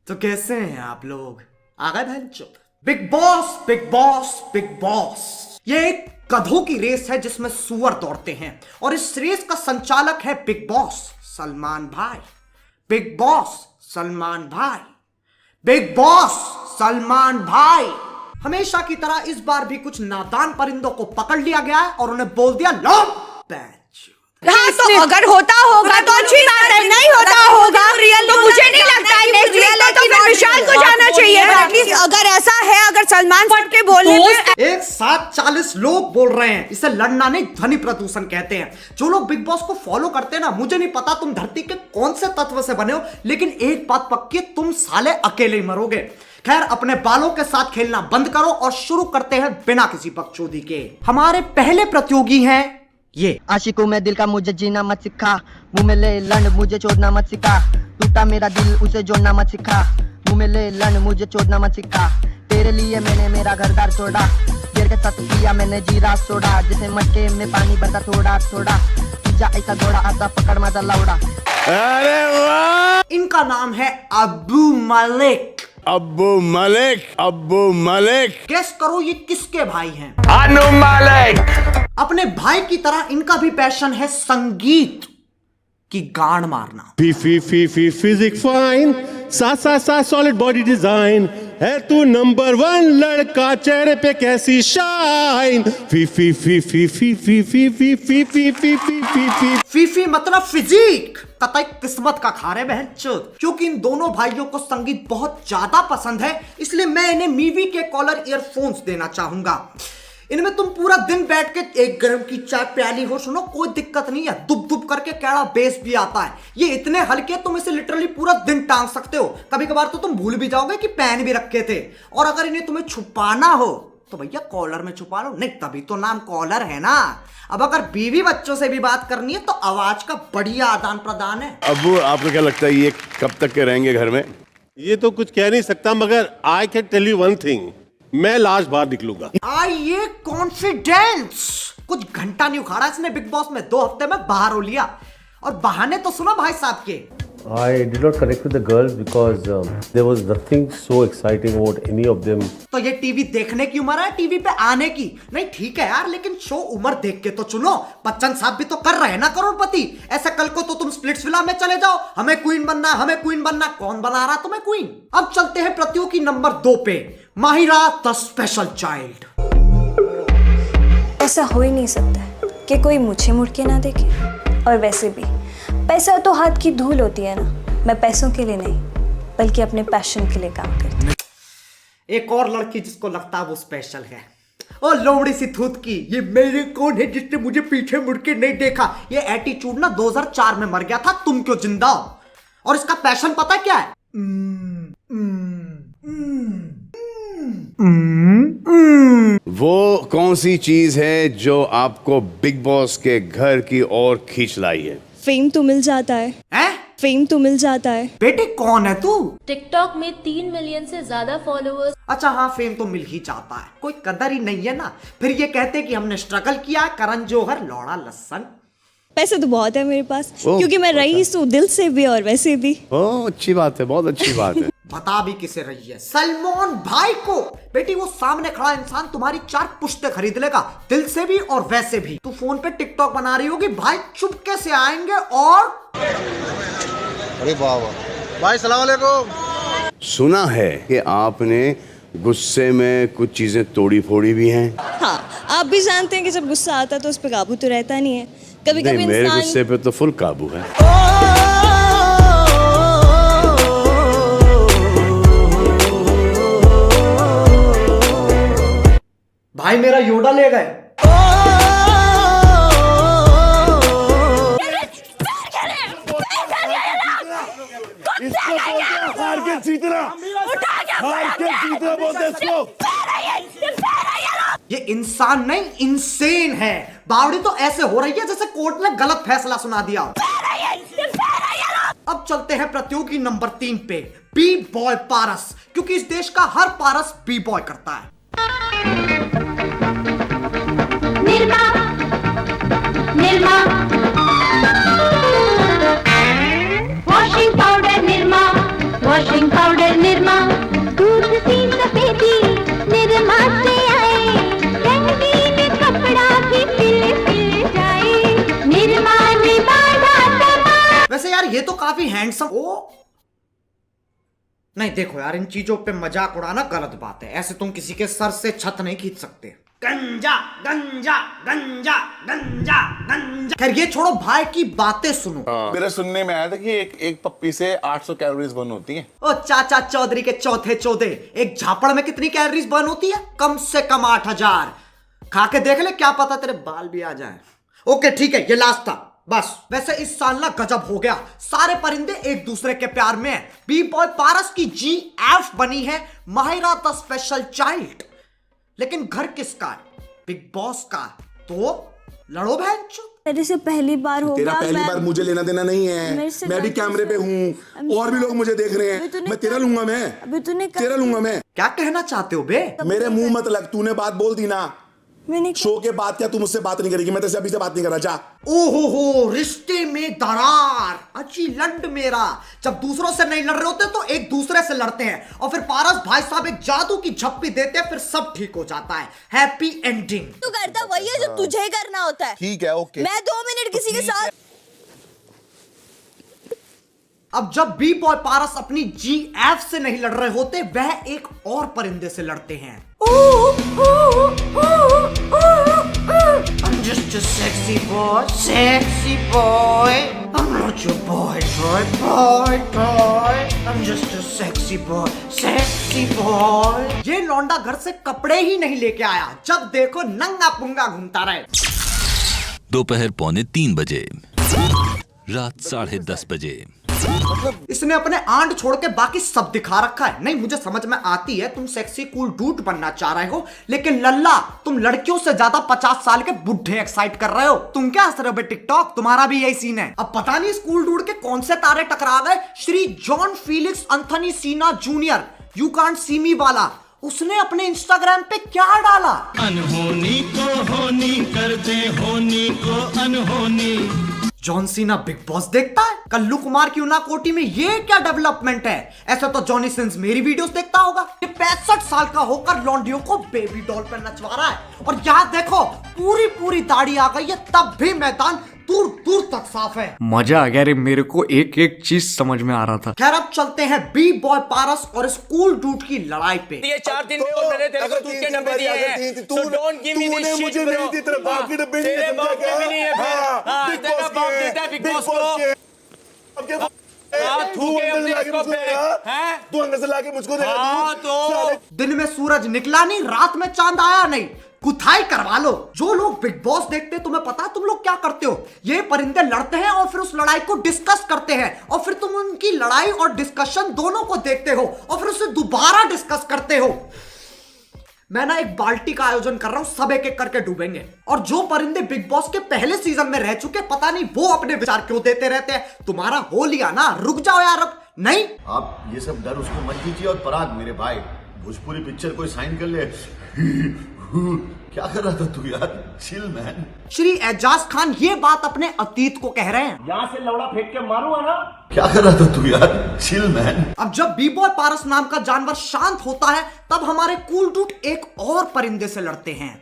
तो कैसे हैं आप लोग? आ गए भैंचोद? Bigg Boss Bigg Boss Bigg Boss, ये एक गधों की रेस है जिसमें सुअर दौड़ते हैं और इस रेस का संचालक है बिग बॉस सलमान भाई। बिग बॉस सलमान भाई, बिग बॉस सलमान भाई। हमेशा की तरह इस बार भी कुछ नादान परिंदों को पकड़ लिया गया है और उन्हें बोल दिया लो बैच। हाँ, तो अगर होता होगा तो अच्छी बात है, नहीं होता होगा तो मुझे नहीं लगता है नेक्स्ट रियल है तो फिर विशाल को जाना चाहिए। एटलीस्ट अगर ऐसा है, अगर सलमान फट के बोलने पे एक साथ 40 लोग बोल रहे हैं, इसे लड़ना नहीं ध्वनि प्रदूषण कहते हैं। जो लोग बिग बॉस को फॉलो करते हैं ना, मुझे नहीं पता तुम धरती के कौन से तत्व से बने हो, लेकिन एक बात पक्की, तुम साले अकेले ही मरोगे। खैर, अपने बालों के साथ खेलना बंद करो और शुरू करते हैं बिना किसी बकचोदी के। हमारे पहले प्रतियोगी हैं ये। आशिकों में दिल का मुझे जीना मत सिखा, मुंह में ले लंड मुझे छोड़ना मत सिखा, टूटा मेरा दिल उसे जोड़ना मत सिखा, मुंह में ले लंड मुझे छोड़ना मत सिखा, तेरे लिए मैंने मेरा घर द्वार छोड़ा, देर के साथ किया मैंने जीरा छोड़ा, जैसे मटके में पानी भरता थोड़ा थोड़ा, जा ऐसा घोड़ा आता पकड़ मजा लौड़ा। अरे वाह! इनका नाम है अब्बू मलिक। अब्बू मलिक, अब्बू मलिक। गेस करो ये किसके भाई हैं? अनु मलिक। अपने भाई की तरह इनका भी पैशन है संगीत की गान मारना। फिजिक फाइन, सा सॉलिड बॉडी डिजाइन, है तू नंबर 1 लड़का, चेहरे पे कैसी शाइन। फीफी मतलब फिजिक, कतई किस्मत का खारे बहनचोद। क्योंकि इन दोनों भाइयों को संगीत बहुत ज्यादा पसंद है, इसलिए मैं इन्हें मीवी के कॉलर ईयरफोन्स देना चाहूंगा। इनमें तुम पूरा दिन बैठ के एक गर्म की चाय प्याली हो, सुनो कोई दिक्कत नहीं है, दुब दुब करके कैड़ा बेस भी आता है। ये इतने हल्के तुम इसे लिटरली पूरा दिन टांग सकते हो। कभी कभार तो तुम भूल भी जाओगे कि पेन भी रखे थे। और अगर इन्हें तुम्हें छुपाना हो तो भैया कॉलर में छुपा लो, नहीं तभी तो नाम कॉलर है ना। अब अगर बीवी बच्चों से भी बात करनी है तो आवाज का बढ़िया आदान प्रदान है। अब्बू, आपको क्या लगता है ये कब तक के रहेंगे घर में? ये तो कुछ कह नहीं सकता, मगर I can tell you one thing, मैं लास्ट बार निकलूंगा। आइए कॉन्फिडेंस। कुछ घंटा नहीं उखाड़ा इसने बिग बॉस में, 2 हफ्ते में बाहर हो लिया। और बहाने तो सुनो भाई साहब के। I did not connect with the girls because there was nothing so exciting about any of them. तो ये टीवी देखने की उम्र है, टीवी पे आने की नहीं। ठीक है यार, लेकिन शो उम्र देख के तो चुनो। बच्चन साहब भी तो कर रहे हैं ना करोड़पति। ऐसे कल को तो तुम स्प्लिट्सविला में चले जाओ, हमें क्वीन बनना, हमें क्वीन बनना। कौन बना रहा तुम्हें क्वीन? अब चलते हैं प्रतियोगी नंबर 2 पे, माहिरा द स्पेशल चाइल्ड। ऐसा हो ही नहीं सकता है कि कोई मुझे मुड़ के ना देखे। और वैसे भी पैसा तो हाथ की धूल होती है ना। मैं पैसों के लिए नहीं बल्कि अपने पैशन के लिए काम करती हूँ। एक और लड़की जिसको लगता है वो स्पेशल है, ओ लोमड़ी सी थूत की, ये मेरे कौन है जिसने मुझे पीछे मुड़ के नहीं देखा। ये एटीट्यूड ना 2004 में मर गया था, तुम क्यों जिंदा हो। और इसका पैशन पता क्या है? वो कौन सी चीज है जो आपको बिग बॉस के घर की ओर खींच लाई है? फेम तो मिल जाता है, फेम तो मिल जाता है। बेटे कौन है तू? टिकटॉक में 3 मिलियन से ज्यादा फॉलोअर्स। अच्छा हाँ, फेम तो मिल ही जाता है, कोई कदर ही नहीं है ना। फिर ये कहते कि हमने स्ट्रगल किया, करण जौहर लौड़ा लसन। पैसे तो बहुत है मेरे पास, क्योंकि मैं रईस हूँ दिल से भी और वैसे भी। ओह, अच्छी बात है, बहुत अच्छी बात है। बता भी किसे रही है? सलमान भाई को। बेटी वो सामने खड़ा इंसान तुम्हारी 4 पुश्ते खरीद लेगा, दिल से भी और वैसे भी। तू फोन पे टिकटॉक बना रही होगी, भाई चुपके से आएंगे और अरे वाह भाई, सलाम वालेकुम। सुना है कि आपने गुस्से में कुछ चीजें तोड़ी फोड़ी भी हैं। हाँ, आप भी जानते हैं कि जब गुस्सा आता है तो उस पर काबू तो रहता नहीं है। कभी नहीं, कभी मेरे गुस्से पे तो फुल काबू है। भाई मेरा योडा ले गए। ये इंसान नहीं इंसेन है। बावड़ी तो ऐसे हो रही है जैसे कोर्ट ने गलत फैसला सुना दिया। अब चलते हैं प्रतियोगी नंबर 3 पे, बी बॉय पारस। क्योंकि इस देश का हर पारस बी बॉय करता है। Nirma Nirma washing powder, Nirma washing powder. Powder Nirma, दूध सी सफेदी निरमा से आए, रंगीन कपड़ा भी खिल जाए, निरमा ने बांधा समा। वैसे यार ये तो काफी हैंडसम। ओ नहीं देखो यार, इन चीजों पे मजाक उड़ाना गलत बात है। ऐसे तुम किसी के सर से छत नहीं खींच सकते। गंजा गंजा गंजा गंजा गंजा। खैर ये छोड़ो, भाई की बातें सुनो। मेरे सुनने में आया था कि एक पप्पी से 800 कैलोरीज बर्न होती हैं। ओ चाचा चौधरी के चौथे चौधे, एक झापड़ में कितनी कैलोरीज बर्न होती है? कम से कम 8000। खा के देख ले, क्या पता तेरे बाल भी आ जाए। ओके ठीक है, ये लास्ट था बस। वैसे इस साल ना गजब हो गया, सारे परिंदे एक दूसरे के प्यार में हैं। बी बॉय पारस की GF बनी है माहिरा द स्पेशल चाइल्ड। लेकिन घर किसका है? बिग बॉस का। तो लड़ो बहनचोद। मेरे से पहली बार होगा। तेरा पहली बार मुझे लेना देना नहीं है। मैं भी कैमरे पे हूँ और भी लोग मुझे देख रहे हैं। मैं तेरा लूंगा, मैं अभी तूने तेरा लूंगा मैं। क्या कहना चाहते हो बे? मेरे मुंह मत लग, तूने बात बोल दी ना। मैंने शो के बाद क्या तू मुझसे बात नहीं करेगी? मैं तेरे अभी से बात नहीं कर रहा। जा। ओहो, रिश्ते में दरार। अच्छी लंड मेरा। जब दूसरों से नहीं लड़ रहे होते तो एक दूसरे से लड़ते हैं, और फिर पारस भाई साहब एक जादू की झप्पी देते हैं, फिर सब ठीक हो जाता है। Happy ending. तू करता वही है जो तुझे करना होता है। ठीक है, ओके। मैं 2 मिनट किसी के साथ। अब जब बी बॉय पारस अपनी GF से नहीं लड़ रहे होते, वह एक और परिंदे से लड़ते हैं। I'm just a sexy boy, sexy boy. I'm not your boy, boy. I'm just a sexy boy, sexy boy. ये लौंडा घर से कपड़े ही नहीं लेके आया, जब देखो नंगा पुंगा घूमता रहे। दोपहर 2:45 बजे, रात 10:30 बजे। इसने अपने आंड छोड़ के बाकी सब दिखा रखा है। नहीं मुझे समझ में आती है, तुम सेक्सी कूल डूड बनना चाह रहे हो, लेकिन लल्ला तुम लड़कियों से ज्यादा 50 साल के बुढ़े एक्साइट कर रहे हो। तुम क्या हंस रहे हो बे टिकटॉक? तुम्हारा भी यही सीन है। अब पता नहीं स्कूल डूड के कौन से तारे टकरा गए। श्री जॉन फीलिक्स एंथनी सीना जूनियर, यू कांट सी मी वाला, उसने अपने इंस्टाग्राम पे क्या डाला? अनहोनी को होनी कर दे, होनी को अनहोनी। जॉन सीना बिग बॉस देखता है? कल्लू कुमार की उना कोटी में ये क्या डेवलपमेंट है? ऐसा तो जॉनी सिंस मेरी वीडियोस देखता होगा। ये 65 साल का होकर लौंडियों को बेबी डॉल पर नचवा रहा है, और यहाँ देखो पूरी दाढ़ी आ गई है, तब भी मैदान दूर दूर तक साफ है। मजा आ गया रे, मेरे को एक एक चीज समझ में आ रहा था। खैर अब चलते हैं बी बॉय पारस और स्कूल डूड की लड़ाई पे। ये 4 दिन में और मैंने तेरे को दूध के डब्बे दिए हैं, so don't give me this shit bro। तेरे बाप के डब्बे नहीं है फिर। हाँ, तेरा बाप देता है बिग बॉस को। तू अंदर से लाके मुझको देगा। हाँ, तो दिन में सूरज निकला नहीं, रात में चांद आया नहीं, कुथाई करवा लो। जो लोग बिग बॉस देखते हैं, तुम्हें पता है तुम लोग क्या करते हो? ये परिंदे लड़ते हैं और फिर उस लड़ाई को डिस्कस करते हैं, और फिर तुम उनकी लड़ाई और डिस्कशन दोनों को देखते हो, और फिर उसे दोबारा डिस्कस करते हो। मैं ना एक बाल्टी का आयोजन कर रहा हूं, सब एक एक करके डूबेंगे, और जो परिंदे बिग बॉस के पहले सीजन में रह चुके, पता नहीं वो अपने विचार क्यों देते रहते हैं। तुम्हारा हो लिया ना, रुक जाओ यार। अब नहीं, आप ये सब डर उसको मत दीजिए। और पराग मेरे भाई, भोजपुरी पिक्चर कोई साइन कर ले। क्या कर रहा था तू यार? Chill man. श्री एजाज खान ये बात अपने अतीत को कह रहे हैं। यहाँ से लौड़ा फेंक के मारूंगा ना। क्या कर रहा था तू यार? Chill man. अब जब बी बॉय पारस नाम का जानवर शांत होता है, तब हमारे कूल डूड एक और परिंदे से लड़ते हैं।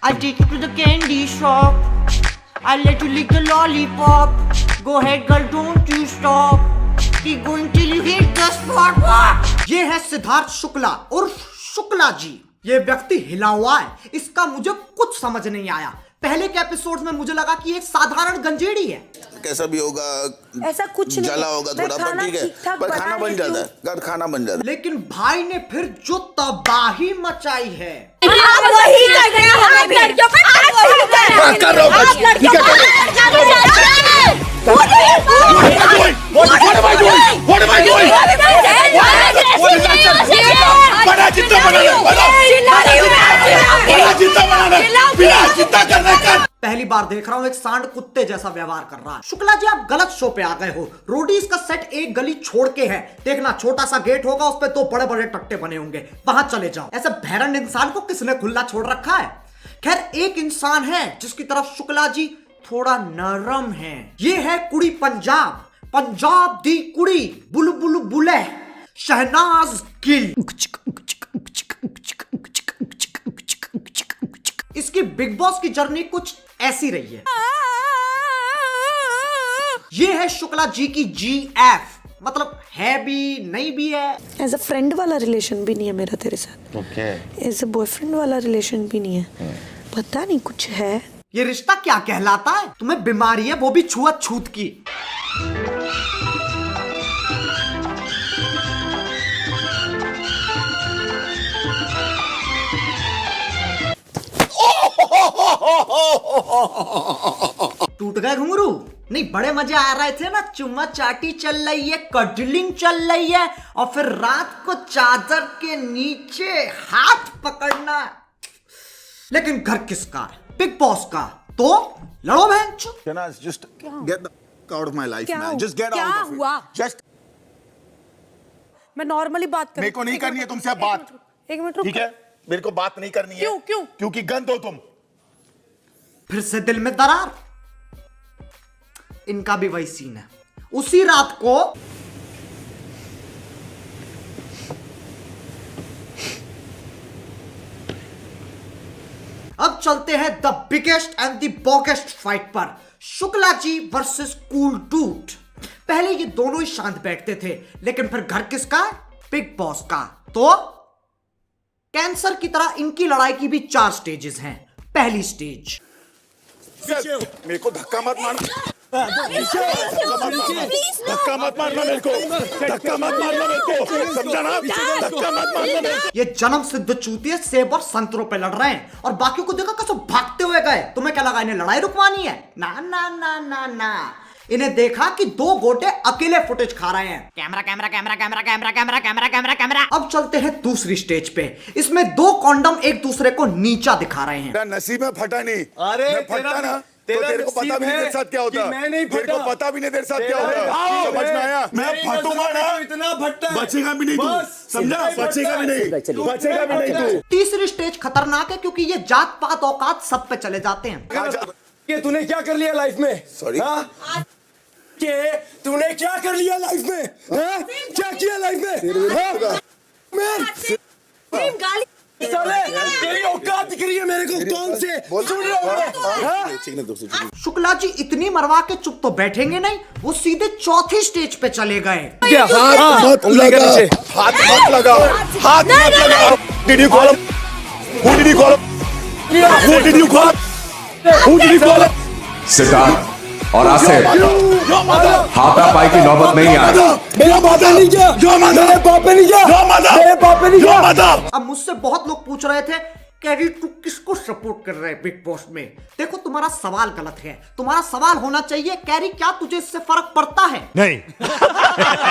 I take you to the candy shop. I let you lick the lollipop. Go ahead girl, don't you stop. Keep going till you hit the spot. ये है सिद्धार्थ शुक्ला और शुक्ला जी। ये व्यक्ति हिला हुआ है, इसका मुझे कुछ समझ नहीं आया। पहले के एपिसोड में मुझे लगा कि एक साधारण गंजेड़ी है। कैसा भी होगा, ऐसा कुछ नहीं, जला होगा थोड़ा, पर ठीक है, पर खाना बन जाता है, खाना बन जाता है। लेकिन भाई ने फिर जो तबाही मचाई है। आप वही कर रहे हैं, आप लड़कियों पे आप वही कर रहे हैं, कर रहा हूं, आप लड़कियों पे पहली बार देख रहा हूँ एक सांड कुत्ते जैसा व्यवहार कर रहा है। शुक्ला जी आप गलत शो पे आ गए हो। रोडीज का सेट एक गली छोड़ के है, देखना छोटा सा गेट होगा, उस पे 2 बड़े बड़े टट्टे बने होंगे, वहां चले जाओ। ऐसे भैरन इंसान को किसने खुला छोड़ रखा है? खैर एक इंसान है जिसकी तरफ शुक्ला जी थोड़ा नरम है। ये है कुड़ी पंजाब, पंजाब दी कुड़ी, बुलबुल बुले, शहनाज गिल। इसकी बिग बॉस की जर्नी कुछ ऐसी रही है। ये है शुक्ला जी की GF, मतलब है भी नहीं भी है। एज अ फ्रेंड वाला रिलेशन भी नहीं है मेरा तेरे साथ। ओके। एज अ बॉयफ्रेंड वाला रिलेशन भी नहीं है। पता नहीं कुछ है। ये रिश्ता क्या कहलाता है? तुम्हें बीमारी है, वो भी छुआत छूत की। टूट गए घुंघरू? नहीं, बड़े मजे आ रहे थे ना, चुम्मा चाटी चल रही है, कडलिंग चल रही है, और फिर रात को चादर के नीचे हाथ पकड़ना। लेकिन घर किसका है? बिग बॉस का। तो लड़ो बहन। Just get the fuck out of my life, क्या man. Just get क्या out of it. हुआ? Just मैं नॉर्मली बात कर। मेरे को नहीं करनी है तुमसे अब बात। एक मिनट रुक। ठीक है, मेरे को बात नहीं करनी है। क्यों क्यों? क्योंकि गंद हो तुम। फिर से दिल में दरार। इनका भी वही सीन है। उसी रात को अब चलते हैं the biggest and the boggest fight पर, Shukla ji versus cool dude. पहले ये दोनों ही शांत बैठते थे, लेकिन फिर घर किसका? बिग बॉस का। तो कैंसर की तरह इनकी लड़ाई की भी 4 स्टेजेस हैं। पहली स्टेज, मेरे को धक्का मत मारना। धक्का मत मारना मेरे को। धक्का मत मारना मेरे को, समझा ना? धक्का मत मारना मेरे को। ये जन्म सिद्ध चूतिए सेब और संतरों पे लड़ रहे हैं, और बाकियों को देखा कैसे भागते हुए गए। तुम्हें क्या लगा इन्हें लड़ाई रुकवानी है? ना ना ना ना ना। इन्हें देखा कि 2 गोटे अकेले फुटेज खा रहे हैं। Camera camera camera camera camera camera camera camera camera. अब चलते हैं दूसरी स्टेज पे। इसमें 2 कॉन्डम एक दूसरे को नीचा दिखा रहे हैं। मेरा नसीब में फटा नहीं। अरे मैं फटता ना तो तेरे को पता भी नहीं तेरे साथ क्या होता। मैं नहीं तेरे को पता भी नहीं तेरे साथ क्या होता। समझ में आया? मैं फटूंगा ना, इतना फटता है। बचेगा भी नहीं तू, समझा? बचेगा भी नहीं, बचेगा भी नहीं तू। तीसरी स्टेज खतरनाक है, क्योंकि ये जात पात औकात सब पे चले जाते हैं। ये तूने क्या कर लिया लाइफ में? सॉरी के तूने क्या कर लिया लाइफ में? हाँ? क्या किया लाइफ में? साले, तेरी औकात दिख रही है मेरे को। कौन से सुन रहे हो? शुक्ला जी इतनी मरवा के चुप तो बैठेंगे नहीं, वो सीधे चौथी स्टेज पे चले गए। हाथ मत लगा, हाथ मत लगा, हाथ मत लगा। Did you call him? Who did you call him? Who did you call him? Who did you call him? Siddharth और आसिफ, हाथापाई की नौबत नहीं आ रही। मेरा बापा नहीं किया, मेरे पापा नहीं किया, मेरे पापा नहीं किया। अब मुझसे बहुत लोग पूछ रहे थे, कैरी तू किसको सपोर्ट कर रहे है बिग बॉस में? देखो, तुम्हारा सवाल गलत है। तुम्हारा सवाल होना चाहिए, कैरी क्या तुझे इससे फर्क पड़ता है? नहीं।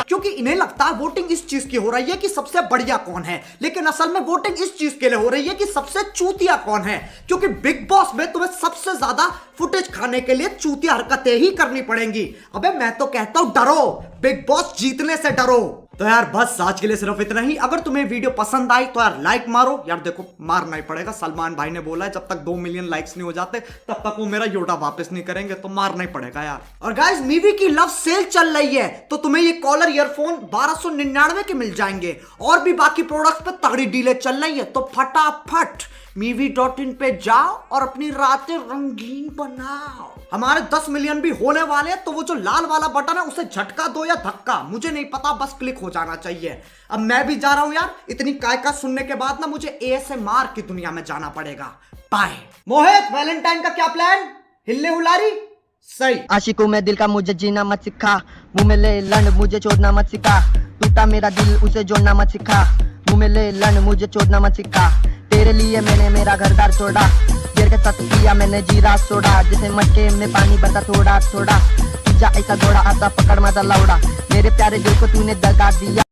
क्योंकि इन्हें लगता है वोटिंग इस चीज की हो रही है कि सबसे बढ़िया कौन है, लेकिन असल में वोटिंग इस चीज के लिए हो रही है कि सबसे चूतिया कौन है। क्योंकि बिग बॉस में तुम्हें सबसे ज्यादा फुटेज खाने के लिए चूतिया हरकतें ही करनी पड़ेंगी। अबे मैं तो कहता हूं डरो, बिग बॉस जीतने से डरो। तो यार बस आज के लिए सिर्फ इतना ही। अगर तुम्हें वीडियो पसंद आई तो यार लाइक मारो। यार देखो, मारना ही पड़ेगा। सलमान भाई ने बोला है जब तक 2 मिलियन लाइक्स नहीं हो जाते तब तक वो मेरा योटा वापस नहीं करेंगे, तो मारना ही पड़ेगा यार। और गाइस, मीवी की लव सेल चल रही है, तो तुम्हें ये कॉलर ईयरफोन 1299 के मिल जाएंगे, और भी बाकी प्रोडक्ट्स पे तगड़ी डीलें चल रही है। तो फटाफट movie.in पे जाओ और अपनी रातें रंगीन बनाओ। हमारे 10 मिलियन भी होने वाले हैं, तो वो जो लाल वाला बटन है उसे झटका दो या धक्का, मुझे नहीं पता, बस क्लिक हो जाना चाहिए। अब मैं भी जा रहा हूं यार, इतनी काय सुनने के बाद ना मुझे ASMR की दुनिया में जाना पड़ेगा। बाय। मोहित, वैलेंटाइन का क्या प्लान? हिलने हुलारी? सही। आशिकों में दिल का मुझे जीना मत सिखा, मुंह में ले लंड मुझे छोड़ना मत सिखा। टूटा मेरा दिल उसे जोड़ना मत सिखा, मुंह में ले लंड मुझे छोड़ना मत सिखा। तेरे लिए मैंने मेरा घरदार छोड़ा, गिर के साथ पिया मैंने जीरा सोडा। जैसे मटके में पानी भरता थोड़ा थोड़ा, जा ऐसा घोड़ा आता पकड़ मत लौड़ा। मेरे प्यारे दिल को तूने दगा दिया।